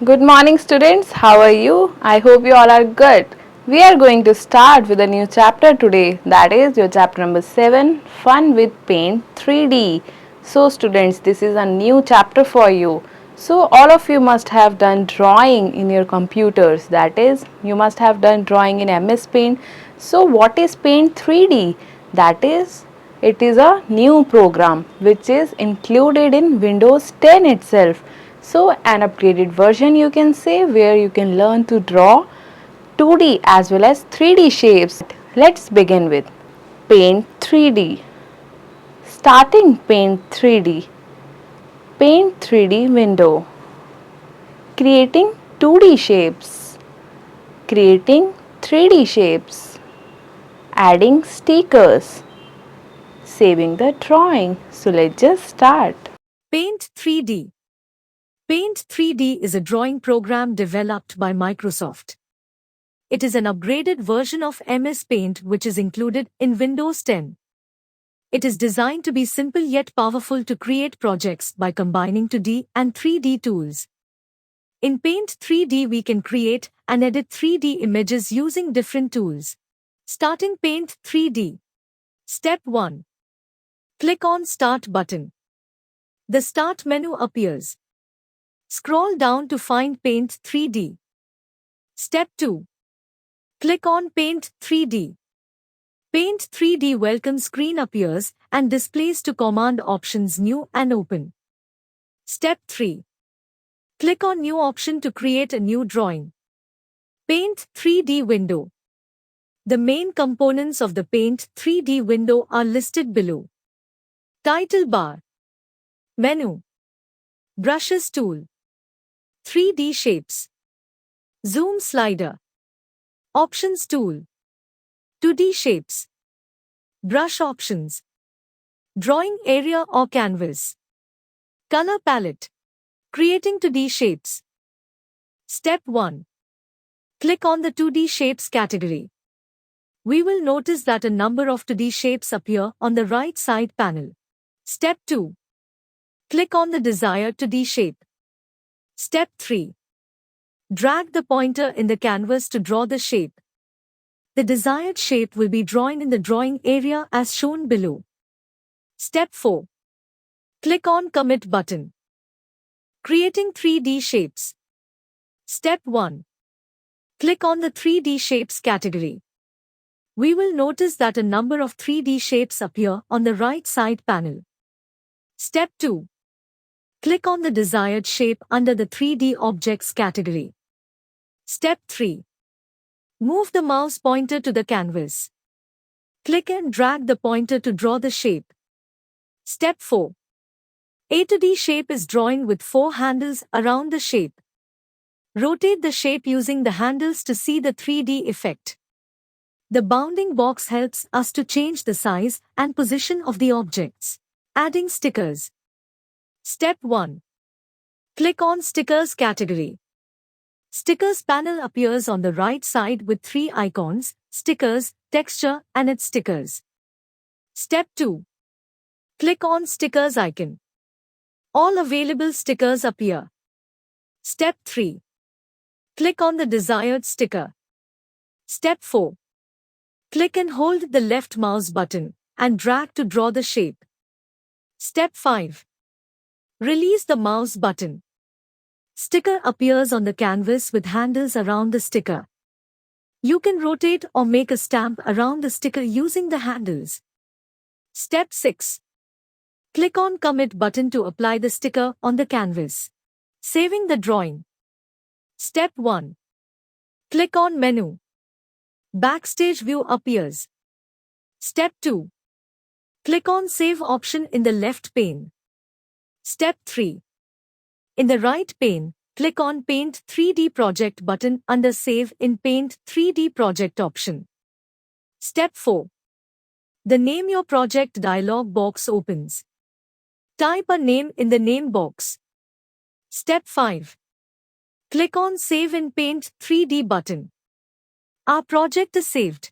Good morning, students. How are you? I hope you all are good. We are going to start with a new chapter today, that is your chapter number 7, Fun with Paint 3D. So, students, this is a new chapter for you. So, all of you must have done drawing in your computers, that is, you must have done drawing in MS Paint. So, what is Paint 3D? That is, it is a new program which is included in Windows 10 itself. So an upgraded version you can say, where you can learn to draw 2D as well as 3D shapes. Let's begin with Paint 3D. Starting Paint 3D. Paint 3D window. Creating 2D shapes. Creating 3D shapes. Adding stickers. Saving the drawing. So let's just start. Paint 3D. Paint 3D is a drawing program developed by Microsoft. It is an upgraded version of MS Paint which is included in Windows 10. It is designed to be simple yet powerful to create projects by combining 2D and 3D tools. In Paint 3D we can create and edit 3D images using different tools. Starting Paint 3D. Step 1. Click on Start button. The Start menu appears. Scroll down to find Paint 3D. Step 2. Click on Paint 3D. Paint 3D welcome screen appears and displays two command options New and Open. Step 3. Click on New option to create a new drawing. Paint 3D window. The main components of the Paint 3D window are listed below. Title bar. Menu. Brushes tool. 3D shapes. Zoom slider. Options tool. 2D shapes. Brush options. Drawing area or canvas. Color palette. Creating 2D shapes. Step 1. Click on the 2D shapes category. We will notice that a number of 2D shapes appear on the right side panel. Step 2. Click on the desired 2D shape. Step 3. Drag the pointer in the canvas to draw the shape. The desired shape will be drawn in the drawing area as shown below. Step 4. Click on Commit button. Creating 3D shapes. Step 1. Click on the 3D shapes category. We will notice that a number of 3D shapes appear on the right side panel. Step 2. Click on the desired shape under the 3D objects category. Step 3. Move the mouse pointer to the canvas. Click and drag the pointer to draw the shape. Step 4. A 2D shape is drawn with 4 handles around the shape. Rotate the shape using the handles to see the 3D effect. The bounding box helps us to change the size and position of the objects. Adding stickers. Step 1. Click on Stickers category. Stickers panel appears on the right side with 3 icons, stickers, texture, and its stickers. Step 2. Click on Stickers icon. All available stickers appear. Step 3. Click on the desired sticker. Step 4. Click and hold the left mouse button and drag to draw the shape. Step 5. Release the mouse button. Sticker appears on the canvas with handles around the sticker. You can rotate or make a stamp around the sticker using the handles. Step 6. Click on Commit button to apply the sticker on the canvas. Saving the drawing. Step 1. Click on Menu. Backstage view appears. Step 2. Click on Save option in the left pane. Step 3. In the right pane, click on Paint 3D Project button under Save in Paint 3D Project option. Step 4. The Name Your Project dialog box opens. Type a name in the name box. Step 5. Click on Save in Paint 3D button. Our project is saved.